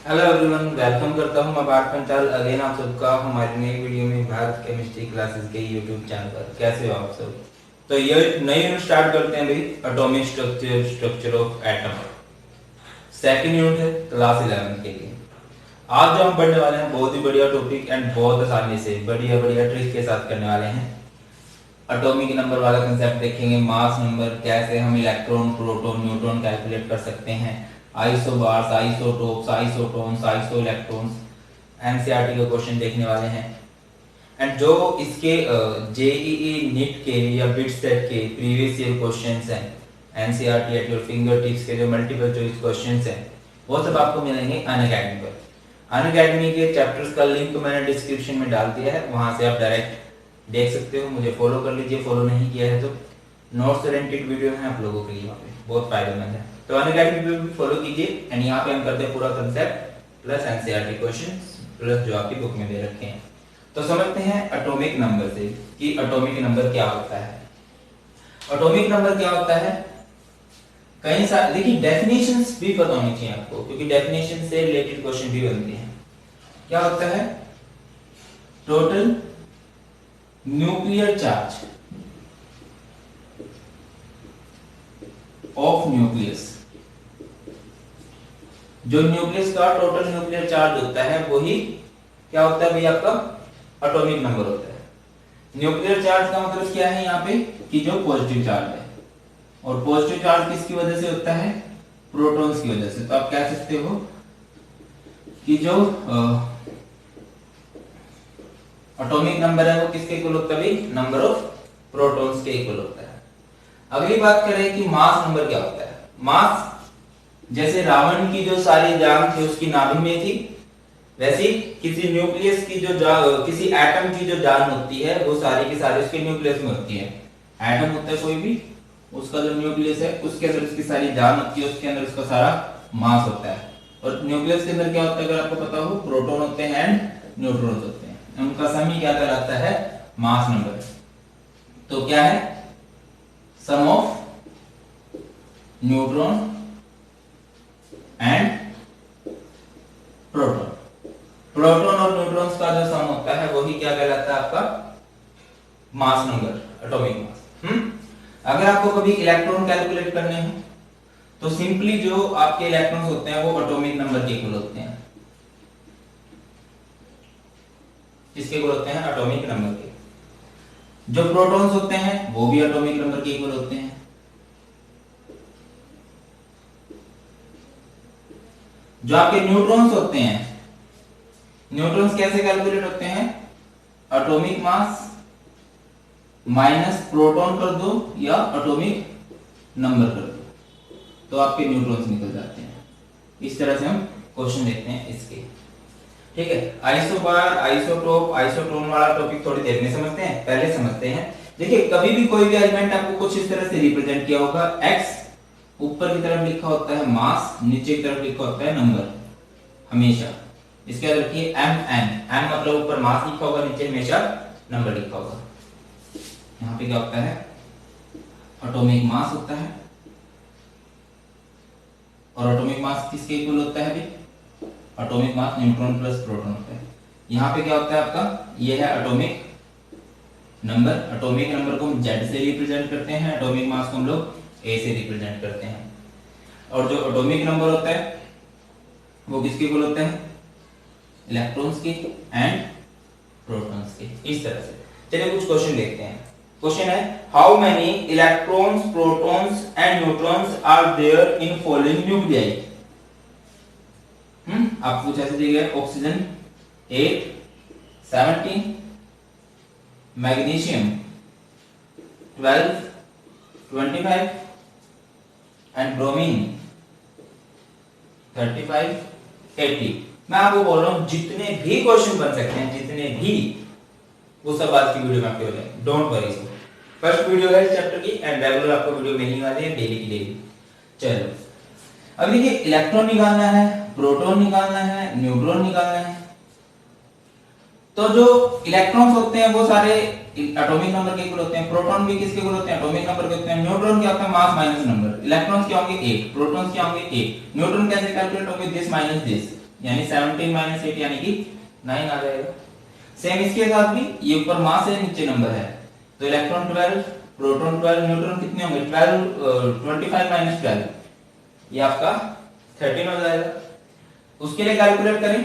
Hello everyone, welcome करता हूं मैं पार्थ पंचाल अगेन आप सबका हमारी नई वीडियो में भारत केमिस्ट्री क्लासेस के यूट्यूब चैनल पर। कैसे हो आप सब? तो ये नई यूनिट स्टार्ट करते हैं भाई, atomic structure of atom. Second unit है क्लास 11 के लिए। आज जो हम पढ़ने वाले हैं बहुत ही बढ़िया टॉपिक एंड बहुत आसानी से बढ़िया बढ़िया ट्रिक के साथ करने वाले हैं। एटॉमिक नंबर वाला कंसेप्ट देखेंगे, मास नंबर, कैसे हम इलेक्ट्रॉन, प्रोटॉन, न्यूट्रॉन कैलकुलेट कर सकते हैं, isobars, isotopes, isotones, iso electrons, NCERT का क्वेश्चन देखने वाले हैं। एंड जो इसके जेईई नीट के या बिट सेट के प्रीवियस ईयर क्वेश्चंस हैं, NCERT at your finger tips के जो मल्टीपल चॉइस क्वेश्चंस हैं, वो सब आपको मिलेंगे अनअकैडमी पर। अनअकैडमी के चैप्टर्स का लिंक मैंने डिस्क्रिप्शन में डाल दिया है, वहां से आप डायरेक्ट देख सकते हो। मुझे फॉलो कर लीजिए, फॉलो नहीं किया है तो। नोट्स ओरिएंटेड वीडियो है आप लोगों के लिए, वहाँ पे बहुत फायदेमंद है, तो अनअकैडमी पे भी फॉलो कीजिए। एंड यहाँ पे हम करते हैं पूरा concept plus NCERT questions plus जो आपकी बुक में दे रखे हैं। तो समझते हैं एटॉमिक नंबर से कि एटॉमिक नंबर क्या होता है। एटॉमिक नंबर क्या होता है, कई सारे देखिए डेफिनेशंस भी पता होनी चाहिए आपको, क्योंकि डेफिनेशन से रिलेटेड क्वेश्चन भी बनते हैं। क्या होता है? Total nuclear charge of nucleus. जो न्यूक्लियस का टोटल न्यूक्लियर चार्ज होता है वही क्या होता है भाई? आपका एटॉमिक नंबर होता है। न्यूक्लियर चार्ज का मतलब क्या है यहाँ पे कि जो पॉजिटिव चार्ज है, और पॉजिटिव चार्ज किसकी वजह से होता है? प्रोटॉन्स की वजह से। तो आप कह सकते हो कि जो एटॉमिक नंबर है वो किसके इक्वल होता है भाई? नंबर ऑफ प्रोटॉन्स के इक्वल होता है। अगली बात करें कि मास नंबर क्या होता है। मास, जैसे रावण की जो सारी जान थी उसकी नाभि में थी, वैसे किसी न्यूक्लियस की जो किसी एटम की जो जान होती है वो सारी की सारी उसके न्यूक्लियस में होती है। एटम होता है कोई भी, उसका जो न्यूक्लियस है उसके अंदर उसकी सारी जान होती है, उसके अंदर उसका सारा मास होता है। और न्यूक्लियस के अंदर क्या होता है अगर आपको पता हो? प्रोटॉन होते हैं एंड न्यूट्रॉन्स होते हैं। उनका सम ही क्या कहलाता है? Mass number. तो क्या है? Sum of neutron and proton. Proton और न्यूट्रॉन्स का जो सम होता है वही क्या कहलाता है? आपका मास नंबर, एटॉमिक मास। अगर आपको कभी इलेक्ट्रॉन कैलकुलेट करने हो तो सिंपली जो आपके इलेक्ट्रॉन्स होते हैं वो एटॉमिक नंबर के इक्वल होते हैं। किसके इक्वल होते हैं? एटॉमिक नंबर के। जो प्रोटॉन्स होते हैं वो भी एटॉमिक नंबर के इक्वल होते हैं। जो आपके न्यूट्रॉन्स होते हैं, न्यूट्रॉन्स कैसे कैलकुलेट होते हैं? एटॉमिक मास माइनस प्रोटॉन कर दो या एटॉमिक नंबर कर दो, तो आपके न्यूट्रॉन्स निकल जाते हैं। इस तरह से हम क्वेश्चन देखते हैं इसके, ठीक है। आइसोबार, आइसोटोप, आइसोटोन वाला टॉपिक थोड़ी देर में समझते हैं, पहले समझते हैं। देखिए कभी भी कोई भी एलिमेंट आपको कुछ इस तरह से रिप्रेजेंट किया होगा। x ऊपर की तरफ लिखा होता है मास, नीचे की तरफ लिखा होता है नंबर, हमेशा। इसके याद रखिए m मतलब ऊपर मास लिखा होगा, नीचे हमेशा नंबर लिखा होगा। यहाँ पे क्या होता है? एटॉमिक मास होता है, और एटॉमिक मास किसके इक्वल होता है भाई? Atomic mass neutron plus proton होता है। यहाँ पे क्या होता है आपका? ये है एटॉमिक नंबर। एटॉमिक नंबर को हम Z से रिप्रेजेंट करते हैं, एटॉमिक मास को हम लोग A से रिप्रेजेंट करते हैं। और जो एटॉमिक नंबर होता है वो किसके इक्वल होते हैं? इलेक्ट्रॉन्स के एंड प्रोटॉन्स के। इस तरह से चलिए कुछ क्वेश्चन देखते हैं। क्वेश्चन है, how many electrons, protons and neutrons are there in following nuclei? आपको कुछ ऐसे दिया गया, ऑक्सीजन 8, 17, मैग्नीशियम 12, 25 एंड ब्रोमीन 35, 80। मैं आपको बोल रहा हूं जितने भी क्वेश्चन बन सकते हैं, जितने भी, वो सब आज की वीडियो में आपके हो जाएंगे, डोंट वरी। फर्स्ट वीडियो है इस चैप्टर की एंड रेगुलर आपको वीडियो मिलने वाली है डेली की डेली। चलो अब देखिए, इलेक्ट्रॉन निकालना है, प्रोटॉन निकालना है, न्यूट्रॉन निकालना है। तो जो इलेक्ट्रॉन्स होते हैं वो सारे एटॉमिक नंबर के इक्वल होते हैं। प्रोटॉन भी किसके इक्वल होते हैं? एटॉमिक नंबर के होते हैं। न्यूट्रॉन क्या होता है? मास माइनस नंबर। इलेक्ट्रॉन्स क्या होंगे? 8, प्रोटॉन्स क्या होंगे? 8। न्यूट्रॉन कैसे कैलकुलेट होंगे? दिस माइनस दिस, यानी 17 माइनस 8 यानी कि 9 आ जाएगा। सेम इसके साथ भी ये ऊपर मास है नीचे नंबर है, तो इलेक्ट्रॉन 12, प्रोटॉन 12, न्यूट्रॉन कितने होंगे 12, 25 माइनस 12 ये आपका 13 हो जाएगा। उसके लिए कैलकुलेट करें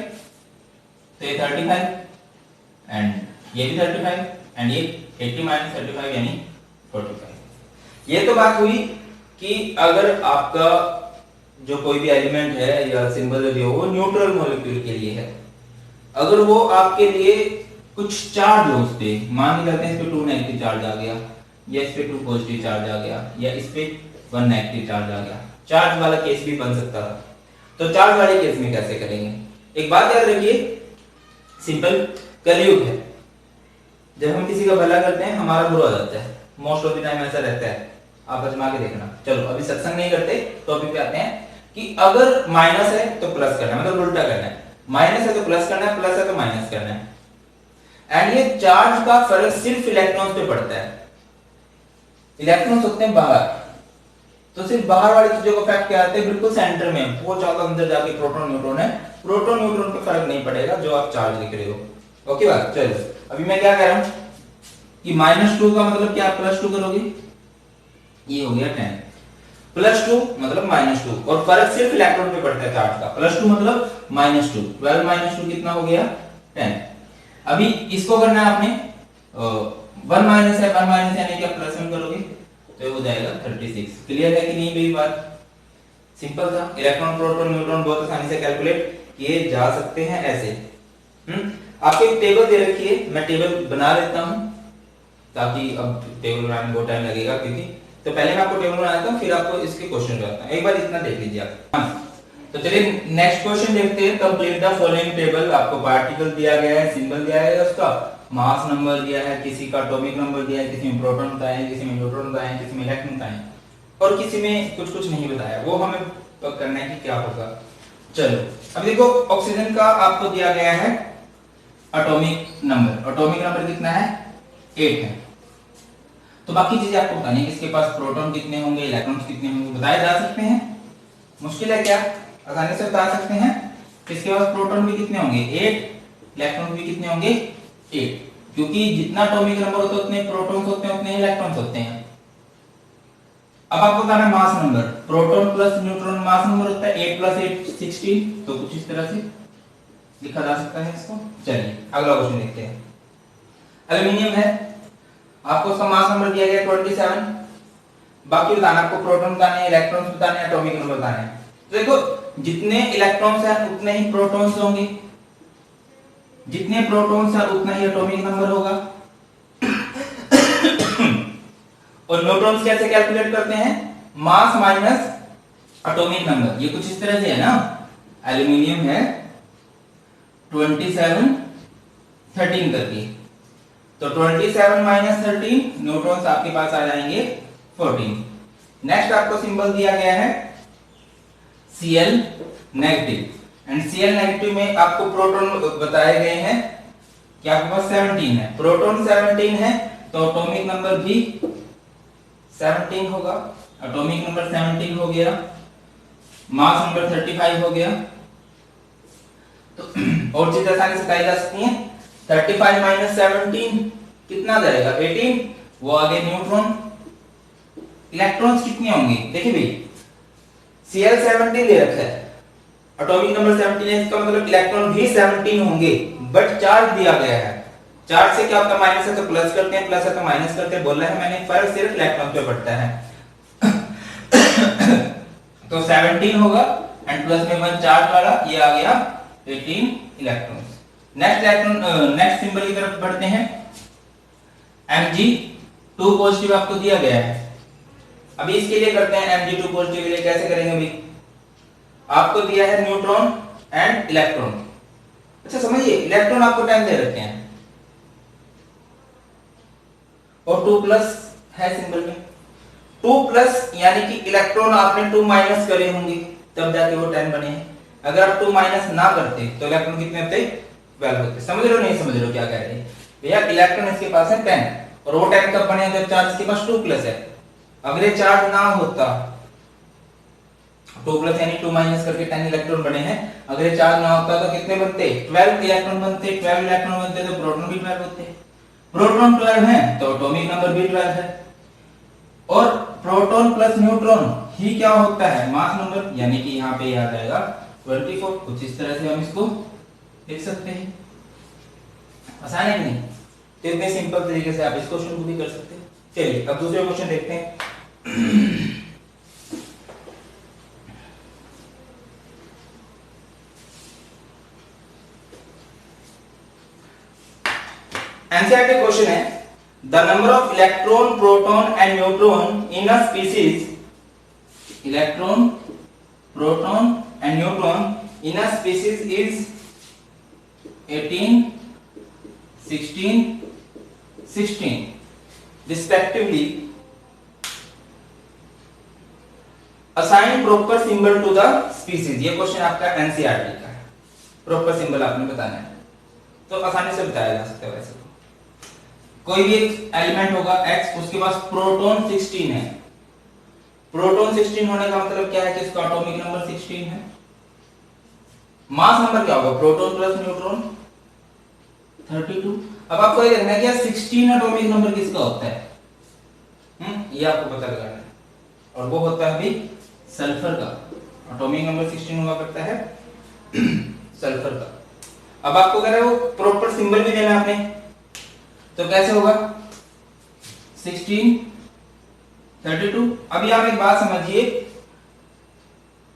तो ये 35 एंड ये भी 35 एंड ये 80 माइनस 35 यानी 45। ये तो बात हुई कि अगर आपका जो कोई भी एलिमेंट है या सिंबल जो वो न्यूट्रल मॉलिक्यूल के लिए है। अगर वो आपके लिए कुछ चार्ज हो उस पे, मान के चलते हैं इस पे 2 नेगेटिव चार्ज आ गया या इस पे 2 पॉजिटिव चार्ज आ गया या इस पे 1 नेगेटिव चार्ज आ गया, चार्ज वाला केस भी बन सकता है। तो चार्ज वाले केस में कैसे करेंगे? एक बात याद रखिए, सिंपल कलयुग है, जब हम किसी का भला करते हैं हमारा बुरा हो जाता है, मोस्ट ऑफ द टाइम ऐसा रहता है, आप आजमा के देखना। चलो अभी सत्संग नहीं करते, टॉपिक पे आते हैं कि अगर माइनस है तो प्लस करना है, मतलब उल्टा करना है, माइनस है तो प्लस करना है, प्लस है तो माइनस करना है। एंड ये चार्ज का फर्क सिर्फ इलेक्ट्रॉन्स पे पड़ता है। इलेक्ट्रॉन्स होते हैं बाहर, तो सिर्फ बाहर वाली चीजों को इफेक्ट क्या आते हैं, बिल्कुल सेंटर में, वो ज्यादा अंदर जाके प्रोटॉन न्यूट्रॉन है, प्रोटॉन न्यूट्रॉन पे फर्क नहीं पड़ेगा जो आप चार्ज लिख रहे हो। ओके बात। चलो अभी मैं क्या कह रहा हूं कि -2 का मतलब क्या, +2 करोगे, ये हो गया 10, +2 मतलब -2, और फर्क सिर्फ इलेक्ट्रॉन पे पड़ता है चार्ज का। +2 मतलब -2, 12 -2 कितना हो गया 10। अभी इसको करना है आपने 1 माइनस है, 1 माइनस यानी कि आप +1 करोगे तो हो जाएगा 36। क्लियर है कि नहीं मेरी बात? सिंपल था। इलेक्ट्रॉन प्रोटॉन न्यूट्रॉन बहुत आसानी से कैलकुलेट किए जा सकते हैं ऐसे। आपको एक टेबल दे रखी है, मैं टेबल बना लेता हूं ताकि अब टेबल बनाने में बहुत टाइम लगेगा, क्योंकि तो पहले मैं आपको टेबल बनाता हूं फिर आपको इसके क्वेश्चन करता हूं। एक बार इतना देख लीजिए आप। तो चलिए नेक्स्ट क्वेश्चन देखते हैं। Complete the following table. आपको पार्टिकल दिया गया है, सिंबल दिया है उसका, मास नंबर दिया है, किसी का एटॉमिक नंबर दिया है, किसी में प्रोटॉन बताया है, किसी में न्यूट्रॉन बताया है, किसी में इलेक्ट्रॉन बताया है, और किसी में कुछ कुछ नहीं बताया। वो हमें करना है कि क्या होगा। चलो अब देखो, ऑक्सीजन का आपको दिया गया है एटॉमिक नंबर। एटॉमिक नंबर कितना है 8 है। तो बाकी चीजें आपको बतानी है, किसके पास प्रोटॉन कितने होंगे, इलेक्ट्रॉन्स कितने होंगे, बताए जा सकते हैं। मुश्किल है क्या, आसानी से बता सकते हैं। किसके पास प्रोटॉन भी कितने होंगे 8, इलेक्ट्रॉन भी कितने होंगे 8, क्योंकि जितना एटॉमिक नंबर होता है उतने प्रोटॉन्स होते हैं उतने इलेक्ट्रॉन्स होते हैं। अब आपको बताना है mass number. Proton plus neutron mass number होता है 8 + 8 16, तो कुछ इस तरह से लिखा जा सकता है इसको। चलिए अगला क्वेश्चन देखते हैं। एल्युमिनियम है, आपको उसका मास नंबर दिया गया 27, बाकी बताना आपको प्रोटॉन बताने हैं, इलेक्ट्रॉन्स बताने हैं, एटॉमिक नंबर बताने हैं। तो देखो जितने इलेक्ट्रॉन्स हैं उतने ही प्रोटॉन्स होंगे, जितने प्रोटॉन्स हैं उतना ही एटॉमिक नंबर होगा। और न्यूट्रॉन्स कैसे कैलकुलेट करते हैं, मास माइनस एटॉमिक नंबर। ये कुछ इस तरह से है ना, एल्युमिनियम है 27 13 करके, तो 27 - 13 न्यूट्रॉन्स आपके पास आ जाएंगे 14। नेक्स्ट आपको सिंबल दिया गया है Cl negative, and Cl negative में आपको प्रोटॉन बताए गए हैं कि आपके पास 17 है, प्रोटॉन 17 है, तो एटॉमिक नंबर भी 17 होगा। एटॉमिक नंबर 17 हो गया, मास नंबर 35 हो गया। तो और चीज आसानी से बताई जा सकती है। 35 - 17 कितना जाएगा 18, वो आगे न्यूट्रॉन। इलेक्ट्रॉन्स कितने होंगे, देखिए भाई Cl 17 दे रखा है, एटॉमिक नंबर 17 है, इसका मतलब इलेक्ट्रॉन भी 17 होंगे, बट चार्ज दिया गया है। चार्ज से क्या होता है, माइनस है तो प्लस करते हैं, प्लस है तो माइनस करते हैं, बोला है मैंने, फर्क सिर्फ इलेक्ट्रॉन पे पड़ता है। तो 17 होगा एंड प्लस में 1 चार्ज वाला, ये आ गया 18 इलेक्ट्रॉन्स। नेक्स्ट सिंबल की तरफ बढ़ते हैं। Mg2 पॉजिटिव आपको दिया गया है। अभी इसके लिए करते हैं Mg2 पॉजिटिव के लिए कैसे करेंगे। अभी आपको दिया है न्यूट्रॉन एंड इलेक्ट्रॉन। अच्छा समझिए, इलेक्ट्रॉन आपको 10 दे रखे हैं और 2+ है सिंबल में। 2+ यानी कि इलेक्ट्रॉन आपने 2 माइनस करे होंगे तब जाके वो 10 बने हैं। अगर आप 2 माइनस ना करते तो इलेक्ट्रॉन कितने होते, 12 होते। समझ रहे हो नहीं समझ रहे हो क्या कह रहे हैं भैया। इलेक्ट्रॉन इसके पास है 10, और वो 10 कब बने जब चार्ज इसके पास 2+ है। अगर ये चार्ज ना होता 2 प्लस यानी 2 माइनस करके 10 इलेक्ट्रॉन बने हैं। अगर ये चार्ज ना होता तो कितने बनते? 12 इलेक्ट्रॉन बनते। 12 इलेक्ट्रॉन बनते तो प्रोटॉन भी 12 होते। प्रोटॉन 12 है तो एटॉमिक नंबर भी 12 है। और प्रोटॉन प्लस न्यूट्रॉन ही क्या होता है? मास नंबर, यानी कि यहाँ पे आ जाएगा 24। कुछ इस तरह से हम इसको लिख सकते हैं। आसान है कि नहीं? तो इतने सिंपल तरीके से आप इस क्वेश्चन को भी कर सकते हैं। चलिए अब दूसरे क्वेश्चन देखते हैं। एनसीईआरटी क्वेश्चन है, the number of electron, proton and neutron in a species, electron, proton and neutron in a species is 18, 16, 16 respectively. Assign proper symbol to the species. ये क्वेश्चन आपका एनसीईआरटी का है। प्रॉपर सिंबल आपने बताना है, तो आसानी से बताया जा सकता है। वैसे तो कोई भी एक एलिमेंट होगा X, उसके पास प्रोटॉन 16 है। प्रोटॉन 16 होने का मतलब क्या है कि इसका एटॉमिक नंबर 16 है। मास नंबर क्या होगा? Proton plus neutron 32। अब आपको ये देखना है कि 16 एटॉमिक नंबर किसका होता है, ये आपको पता लगाना है। और वो होता है अभी सल्फर का। एटॉमिक नंबर 16 हुआ करता है सल्फर का। अब आपको कह रहे हो प्रॉपर सिंबल भी देना आपने, तो कैसे होगा? 16, 32। अभी आप एक बात समझिए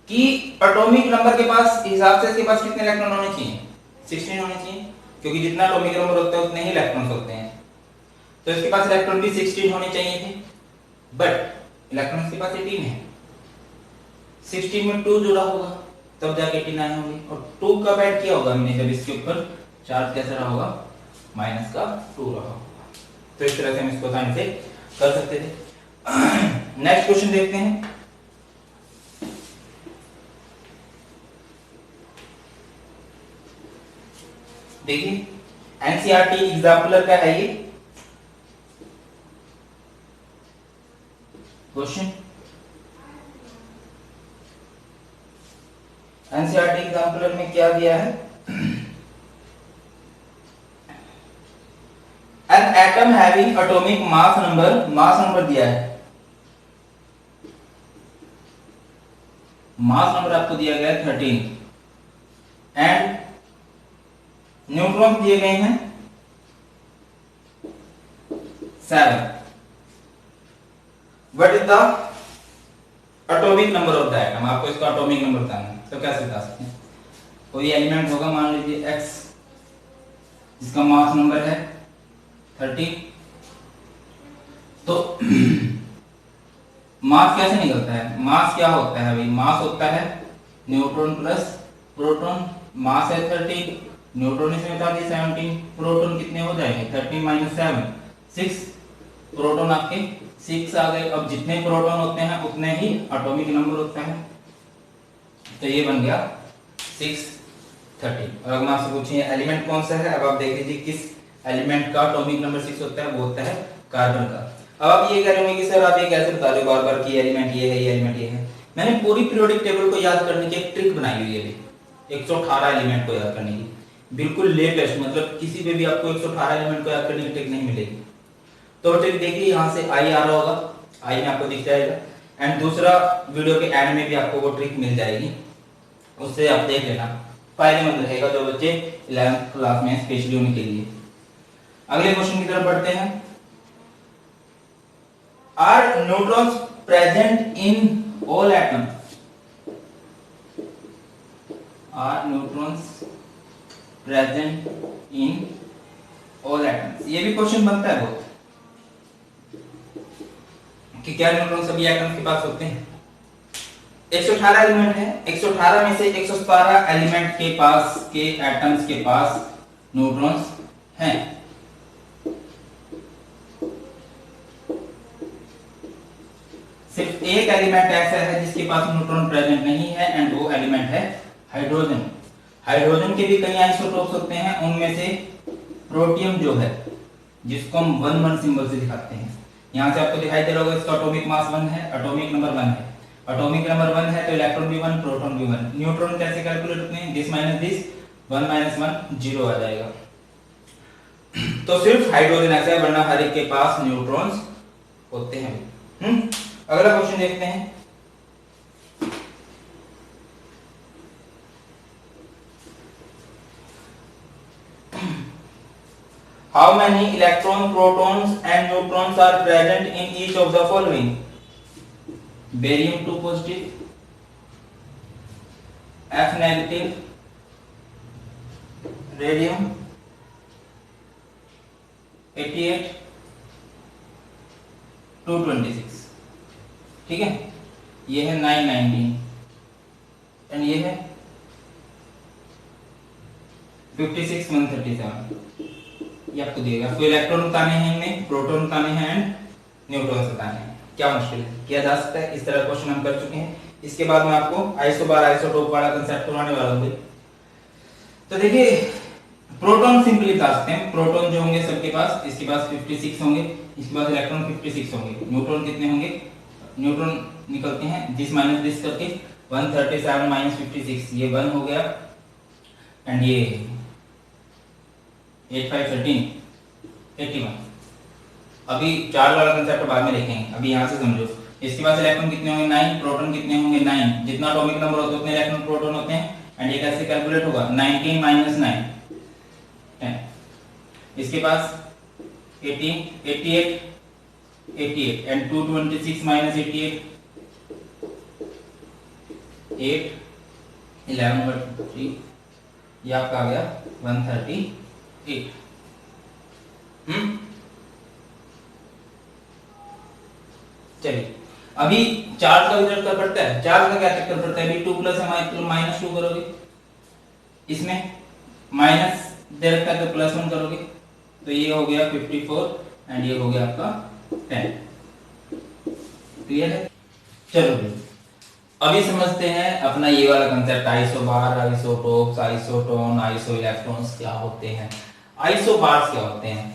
कि एटॉमिक नंबर के पास हिसाब से इसके पास कितने इलेक्ट्रॉन होने चाहिए? 16 होने चाहिए, क्योंकि जितना एटॉमिक नंबर होता है उतने ही इलेक्ट्रॉन्स होते हैं। तो इसके पास इलेक्ट्रॉन भी 16 होने चाहिए थे, बट इलेक्ट्रॉन इसके पास 18 है। 16 में 2 जुड़ा होगा तब जाके 18 आए होंगे। और 2 कब ऐड किया होगा हमने? जब इसके ऊपर चार्ज कैसा रहा होगा? माइनस का 2 रहा होगा। तो इस तरह से हम इसको आसानी से कर सकते थे। नेक्स्ट क्वेश्चन देखते हैं। देखिए एनसीईआरटी एग्जाम्पलर का है ये क्वेश्चन। एनसीईआरटी एग्जाम्पलर में क्या दिया है? An atom having atomic mass number दिया है। मास नंबर आपको दिया गया है 13 एंड न्यूट्रॉन दिए गए हैं 7। What is the atomic number of the atom? आपको इसका एटॉमिक नंबर बताना है। तो कैसे बता सकते हैं? कोई एलिमेंट होगा, मान लीजिए X, जिसका मास नंबर है 30। तो मास कैसे निकलता है? मास क्या होता है? अभी मास होता है न्यूट्रॉन प्लस प्रोटॉन। मास है 30, न्यूट्रॉन इसमें बता दिए 17। प्रोटॉन कितने हो जाएंगे? 13 माइनस 7 6। प्रोटॉन आपके 6 आ गए। अब जितने प्रोटॉन होते हैं उतने ही एटॉमिक नंबर होता है। तो ये बन गया 6, 13। और अगर मैं आपसे पूछिए एलिमेंट कौन सा है, अब आप देख लीजिए किस एलिमेंट का एटॉमिक नंबर 6 होता है। वो होता है कार्बन का। अब आप ये कह रहे होंगे कि सर आप ये कैसे बता रहे हो बार बार कि एलिमेंट ये है, ये एलिमेंट ये है। मैंने पूरी पीरियोडिक टेबल को याद करने की एक ट्रिक बनाई हुई है 118 एलिमेंट को याद करने की। बिल्कुल लेटेस्ट, मतलब किसी पे भी आपको 118 एलिमेंट को याद करने की ट्रिक नहीं मिलेगी। तो ट्रिक देखिए, यहाँ से आई आ रहा होगा, आई में आपको दिख जाएगा। एंड दूसरा वीडियो के एंड में भी आपको वो ट्रिक मिल जाएगी, उससे आप देख लेना, फायदेमंद रहेगा जो बच्चे 11th क्लास में स्पेशली उनके लिए। अगले क्वेश्चन की तरफ बढ़ते हैं। Are neutrons present in all atom? Are neutrons present in all atoms? ये भी क्वेश्चन बनता है बहुत कि क्या न्यूट्रॉन सभी एटम्स के पास होते हैं। 118 एलिमेंट है, 118 में से 117 एलिमेंट के पास के एटम्स के पास न्यूट्रॉन्स हैं। सिर्फ एक एलिमेंट ऐसा है जिसके पास न्यूट्रॉन प्रेजेंट नहीं है एंड वो एलिमेंट है हाइड्रोजन। हाइड्रोजन के भी कई आइसोटोप्स होते हैं, उनमें से प्रोटियम जो है, जिसको हम 1 1 सिंबल से दिखाते हैं। यहां से आपको दिखाई दे रहा होगा इसका एटॉमिक मास 1 है, एटॉमिक नंबर 1 है। एटॉमिक नंबर 1 है तो इलेक्ट्रॉन भी 1, प्रोटॉन भी 1। न्यूट्रॉन कैसे कैलकुलेट होते हैं? दिस माइनस दिस, 1 माइनस 1 0 आ जाएगा। तो सिर्फ हाइड्रोजन ऐसा है, वरना हर एक के पास न्यूट्रॉन्स होते हैं। अगला क्वेश्चन देखते हैं। How many electrons, protons and neutrons are present in each of the following? Barium 2 positive, F negative, radium 88, 226। ठीक है, ये है 919 एंड ये है 56 137। ये आपको दिएगा। तो इलेक्ट्रॉन बताने हैं, इनमें प्रोटॉन बताने हैं एंड न्यूट्रॉन्स बताने हैं। क्या मुश्किल है, किया जा सकता है। इस तरह क्वेश्चन हम कर चुके हैं। इसके बाद मैं आपको आइसोबार आइसोटोप वाला कांसेप्ट करवाने वाला हूं। तो देखिए, प्रोटॉन सिंपली बता सकते हैं। प्रोटॉन जो होंगे सबके पास, इसके पास 56 होंगे, इसके पास इलेक्ट्रॉन 56 होंगे। न्यूट्रॉन कितने होंगे? न्यूट्रॉन निकलते हैं दिस माइनस दिस करके, 137 माइनस 56, ये 1 हो गया एंड ये 8 5 13 81। अभी चार वाला कंसेप्ट बाद में देखेंगे, अभी यहाँ से समझो। इसके पास इलेक्ट्रॉन कितने होंगे? 9, प्रोटॉन कितने होंगे? 9। जितना एटॉमिक नंबर होता है उतने इलेक्ट्रॉन प्रोटॉन होते हैं एंड ये कैसे कैलकुलेट होगा? 19 माइनस 9 10। इसके पास 18 88 88 एंड 226 माइनस 88 8 11/3, ये आपका आ गया 138। चलिए, अभी चार्ज का भी चक्कर पड़ता है। चार्ज का क्या चक्कर पड़ता है? अभी 2 प्लस है माइनस 2 करोगे, इसमें माइनस दे रखा है तो प्लस 1 करोगे, तो ये हो गया 54 एंड ये हो गया आपका 10। क्लियर है? चलो भाई, अभी समझते हैं अपना ये वाला concept, isobar, isotopes, isotone, iso electrons क्या होते हैं। आइसोबार्स क्या होते हैं?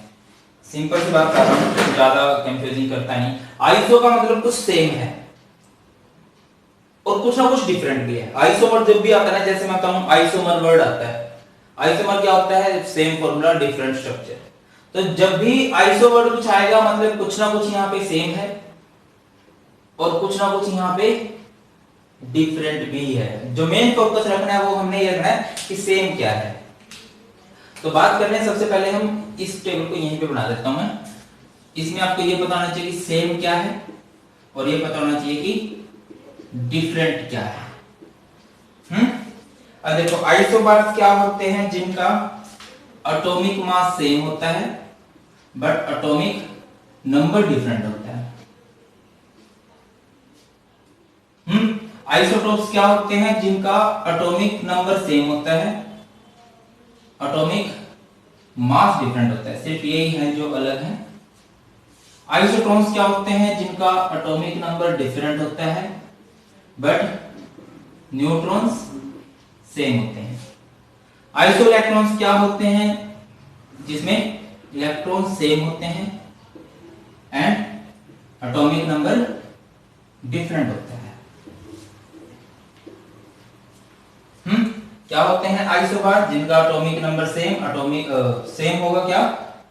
सिंपल सी बात कर रहा हूं, ज्यादा कंफ्यूजिंग करता नहीं। आइसो का मतलब कुछ सेम है और कुछ ना कुछ डिफरेंट भी है। आइसोमर जब भी आता है, जैसे मैं कहूं आइसोमर वर्ड आता है, आइसोमर क्या होता है? Same formula different structure. तो जब भी आइसो वर्ड कुछ आएगा मतलब कुछ ना कुछ यहाँ पे सेम है और कुछ ना कुछ यहाँ पे डिफरेंट भी है। जो मेन फोकस रखना है वो हमने ये रखना है कि सेम क्या है। तो बात करने सबसे पहले हम इस टेबल को यहीं पे बना देता हूं मैं। इसमें आपको ये पता होना चाहिए कि सेम क्या है और ये पता होना चाहिए कि डिफरेंट क्या है। अब देखो, आइसोबार्स क्या होते हैं? जिनका एटॉमिक मास सेम होता है बट एटॉमिक नंबर डिफरेंट होता है। आइसोटोप्स क्या होते हैं? जिनका एटॉमिक नंबर सेम होता है, एटॉमिक मास डिफरेंट होता है। सिर्फ यही है जो अलग है। आइसोटोन्स क्या होते हैं? जिनका एटॉमिक नंबर डिफरेंट होता है बट न्यूट्रॉन्स सेम होते हैं। आइसो इलेक्ट्रॉन्स क्या होते हैं? जिसमें इलेक्ट्रॉन सेम होते हैं एंड एटॉमिक नंबर डिफरेंट होता है। क्या होते हैं आइसोबार? जिनका एटॉमिक नंबर सेम होगा, क्या?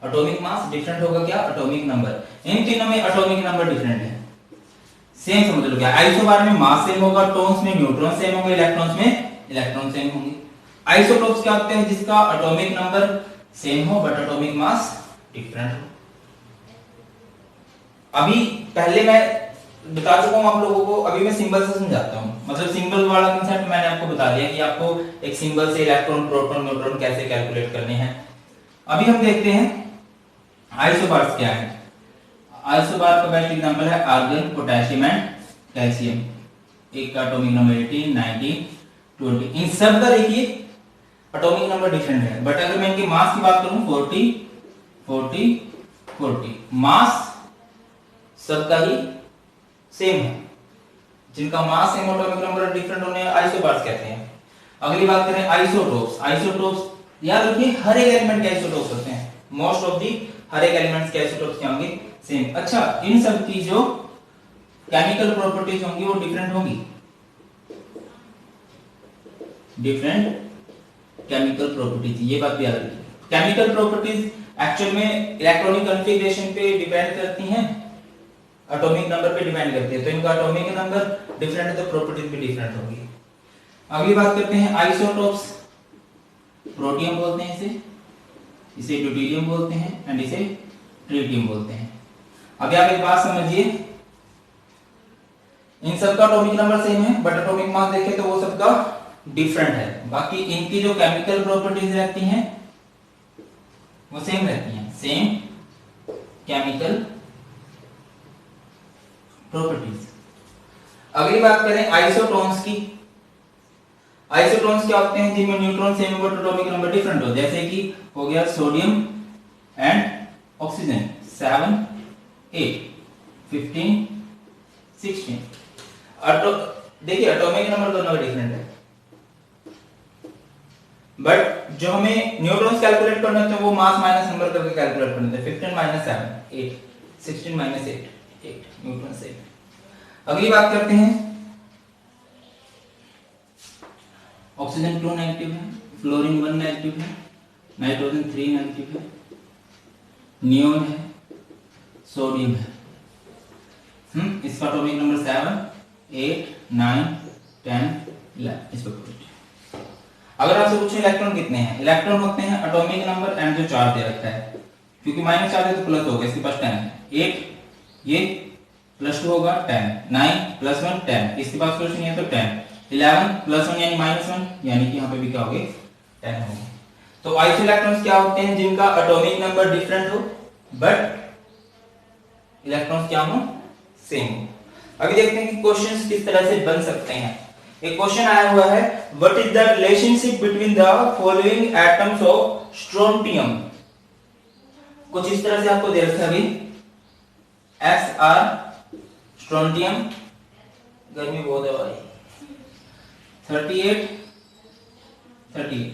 एटॉमिक मास डिफरेंट होगा, क्या? Atomic number. इन तीनों में एटॉमिक नंबर डिफरेंट है। सेम समझ लो क्या? आइसोबार में मास सेम होगा, टोन्स में न्यूट्रॉन सेम होंगे, इलेक्ट्रॉन्स में इलेक्ट्रॉन सेम होंगे। आइसोटोप्स क्या होते हैं? जिसका एटॉमिक नंबर सेम हो बट एटॉमिक मास डिफरेंट हो। अभी पहले मैं बता चुका हूं आप लोगों को, अभी मैं सिंबल से समझाता हूं। मतलब सिंबल वाला कांसेप्ट मैंने आपको बता दिया कि आपको एक सिंबल से इलेक्ट्रॉन, प्रोटॉन, न्यूट्रॉन कैसे कैलकुलेट करने हैं। अभी हम देखते हैं आइसोबार्स क्या है। आइसोबार का बेस्ट एग्जांपल है आर्गन, पोटेशियम एंड कैल्शियम। एक का एटॉमिक नंबर 18, 19, 20। इन सब का देखिए एटॉमिक नंबर डिफरेंट है बट अगर मैं इनके मास की बात करूं 40 40 40, मास सबका ही सेम है। जिनका mass same, atomic number different होने आइसोबार्स कहते हैं। अगली बात करें आइसोटोप्स। आइसोटोप्स याद रखिए हर एक एलिमेंट के आइसोटोप्स होते हैं। मोस्ट ऑफ दी हर एक एलिमेंट्स के आइसोटोप्स क्या होंगे? सेम। अच्छा, इन सब की जो केमिकल प्रॉपर्टीज होंगी वो डिफरेंट होंगी, डिफरेंट केमिकल प्रॉपर्टीज, ये बात भी याद रखिए। केमिकल प्रॉपर्टीज एक्चुअल में इलेक्ट्रॉनिक कॉन्फ़िगरेशन पे डिपेंड करती हैं, एटॉमिक नंबर पे डिपेंड करती है, तो इनका एटॉमिक नंबर डिफरेंट है तो प्रॉपर्टीज भी डिफरेंट होगी। अगली बात करते हैं आइसोटोप्स। प्रोटियम बोलते हैं इसे ड्यूटेरियम बोलते हैं एंड इसे ट्रिटियम बोलते हैं। अभी आप एक बात समझिए, इन सबका एटॉमिक नंबर सेम है बट एटॉमिक मास देखें तो वो सबका डिफरेंट है। बाकी इनकी जो केमिकल प्रॉपर्टीज रहती हैं वो सेम रहती हैं, सेम केमिकल प्रॉपर्टीज। अगली बात करें आइसोटोन्स की। आइसोटोन्स क्या होते हैं? जिनमें neutron same but atomic number different हो, जैसे कि हो गया सोडियम एंड ऑक्सीजन 7 8 15 16। देखिए एटॉमिक नंबर दोनों का डिफरेंट है बट जो हमें न्यूट्रॉन्स कैलकुलेट करने होते हैं वो मास माइनस नंबर करके कैलकुलेट करने होते हैं। 15 - 7 8 16 - 8 8 न्यूट्रॉन से। अगली बात करते हैं, ऑक्सीजन 2 नेगेटिव है, फ्लोरीन 1 नेगेटिव है, नाइट्रोजन 3 नेगेटिव है, नियोन है, सोडियम है। इसका एटॉमिक नंबर 7 8 9 10 11 इस पर। अगर आपसे पूछे इलेक्ट्रॉन कितने हैं, इलेक्ट्रॉन होते हैं एटॉमिक नंबर एंड जो चार्ज दे रखा है, क्योंकि माइनस चार्ज है तो प्लस होगा, इसके पास 10 है। 8 ये +2 होगा 10, 9 + 1 10, इसके पास कुछ नहीं है तो 10, 11 + 1 यानी -1 यानी कि यहाँ पे भी क्या होगे 10 होगा। तो आइसो इलेक्ट्रॉन्स क्या होते हैं? जिनका एटॉमिक नंबर डिफरेंट हो बट इलेक्ट्रॉन्स क्या हो सेम हो। अभी देखते हैं कि क्वेश्चंस किस तरह से बन सकते हैं। एक क्वेश्चन आया हुआ है, what is the relationship between the following atoms of strontium. कुछ इस तरह से आपको दे रखा है अभी Sr स्ट्रोंटियम, गर्मी बहुत है भाई, 38 38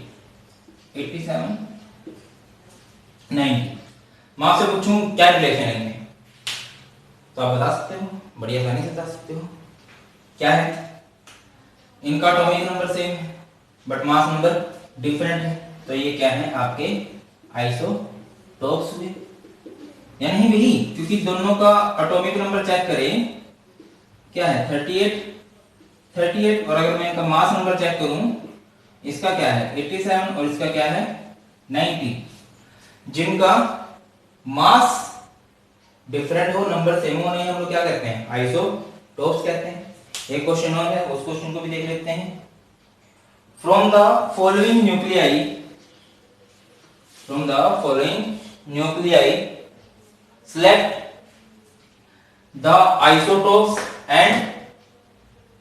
87 90। मैं आपसे पूछूं क्या रिलेशन है इनमें, तो आप बता सकते हो, बड़ी आसानी से बता सकते हो क्या है। इनका एटॉमिक नंबर सेम है बट मास नंबर डिफरेंट है, तो ये क्या है आपके आइसोटोप्स हुए। या नहीं भाई, क्योंकि दोनों का एटॉमिक नंबर चेक करें क्या है 38 और अगर मैं इनका मास नंबर चेक करूं, इसका क्या है 87 और इसका क्या है 90। जिनका मास डिफरेंट हो, नंबर सेम हो, नहीं हम लोग क्या कहते हैं आइसोटोप्स कहते हैं। एक क्वेश्चन और है, उस क्वेश्चन को भी देख लेते हैं। From the following nuclei select the isotopes and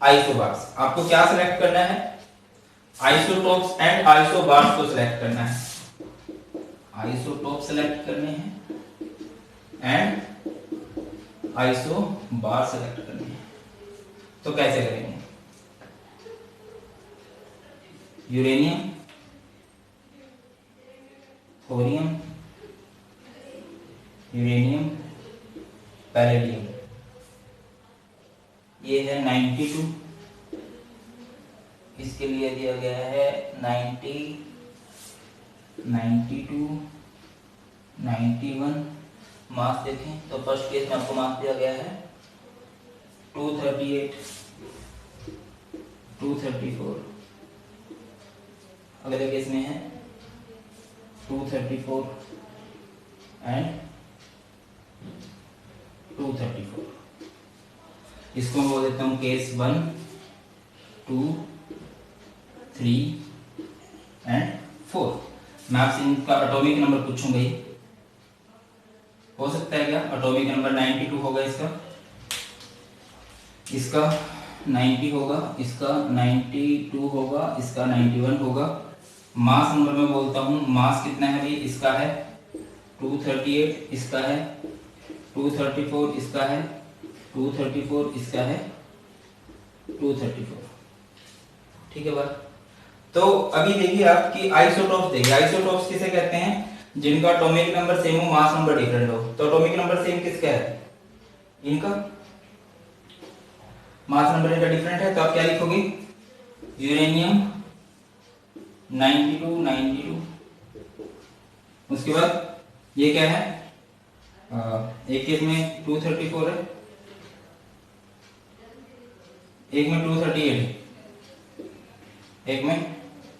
isobars. आपको क्या सिलेक्ट करना है? आइसोटोप्स एंड आइसोबार्स को सिलेक्ट करना है। आइसोटोप सिलेक्ट करने हैं एंड आइसोबार सिलेक्ट करने हैं। तो कैसे करेंगे? यूरेनियम, थोरियम, यूरेनियम, पैलेडियम, ये है 92, इसके लिए दिया गया है 90 92 91। मास देखें तो फर्स्ट केस में आपको मास दिया गया है 238 234, अगले केस में है 234 एंड 234। इसको मैं बोल देता हूं केस 1 2 3 एंड 4। मैं आपसे इनका एटॉमिक नंबर पूछूंगा, ही हो सकता है क्या? एटॉमिक नंबर 92 होगा, इसका 90 होगा, इसका 92 होगा, इसका 91 होगा। मास नंबर में बोलता हूं, मास कितना है भाई? इसका है 238, इसका है 234, इसका है 234, इसका है 234। ठीक है बात। तो अभी देखिए आपकी आइसोटोप्स देखिए, आइसोटोप्स किसे कहते हैं? जिनका एटॉमिक नंबर सेम हो, मास नंबर डिफरेंट हो। तो एटॉमिक नंबर सेम किसका है? इनका मास नंबर इनका डिफरेंट है, तो आप क्या लिखोगे, यूरेनियम 92। उसके बाद ये क्या है, एक केस में 234 है, एक में 238 है, एक में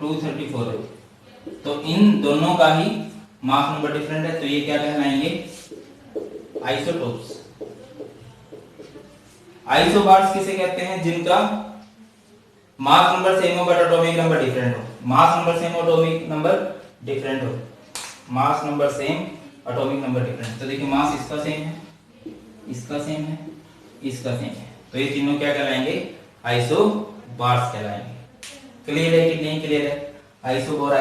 234 है, तो इन दोनों का ही मास नंबर डिफरेंट है, तो ये क्या कहलाएंगे, आइसोटोप्स। आइसोबार्स किसे कहते हैं, जिनका मास नंबर सेम हो बट एटॉमिक नंबर डिफरेंट हो। Mass number same, atomic number different हो, mass number same, atomic number different. तो देखिए मास इसका सेम है, इसका सेम है, इसका सेम है, तो ये तीनों क्या कहलाएंगे, आइसोबार्स कहलाएंगे। क्लियर है कि नहीं क्लियर है, isobar,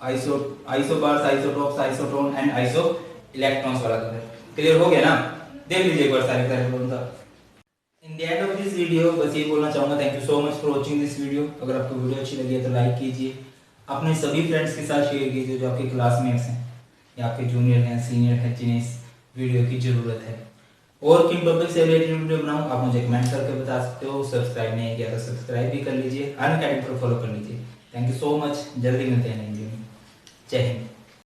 isobars, isotopes, isotone and iso electrons वाला क्लियर हो गया ना। देख लीजिए एक बार सारे सारे। In the end of this video बस ये बोलना चाहूंगा, thank you so much for watching this video. अगर आपको वीडियो अच्छी लगी है तो लाइक कीजिए, अपने सभी फ्रेंड्स के साथ शेयर कीजिए जो आपके क्लासमेट्स हैं या आपके जूनियर हैं, सीनियर हैं, जिन्हें इस वीडियो की जरूरत है। और किन टॉपिक से रिलेटेड वीडियो बनाऊं आप मुझे कमेंट करके बता सकते हो। सब्सक्राइब नहीं किया तो सब्सक्राइब भी कर लीजिए, अनअकैडमी पर फॉलो कर लीजिए। थैंक यू सो मच, जल्दी मिलते हैं नई वीडियो में। जय हिंद।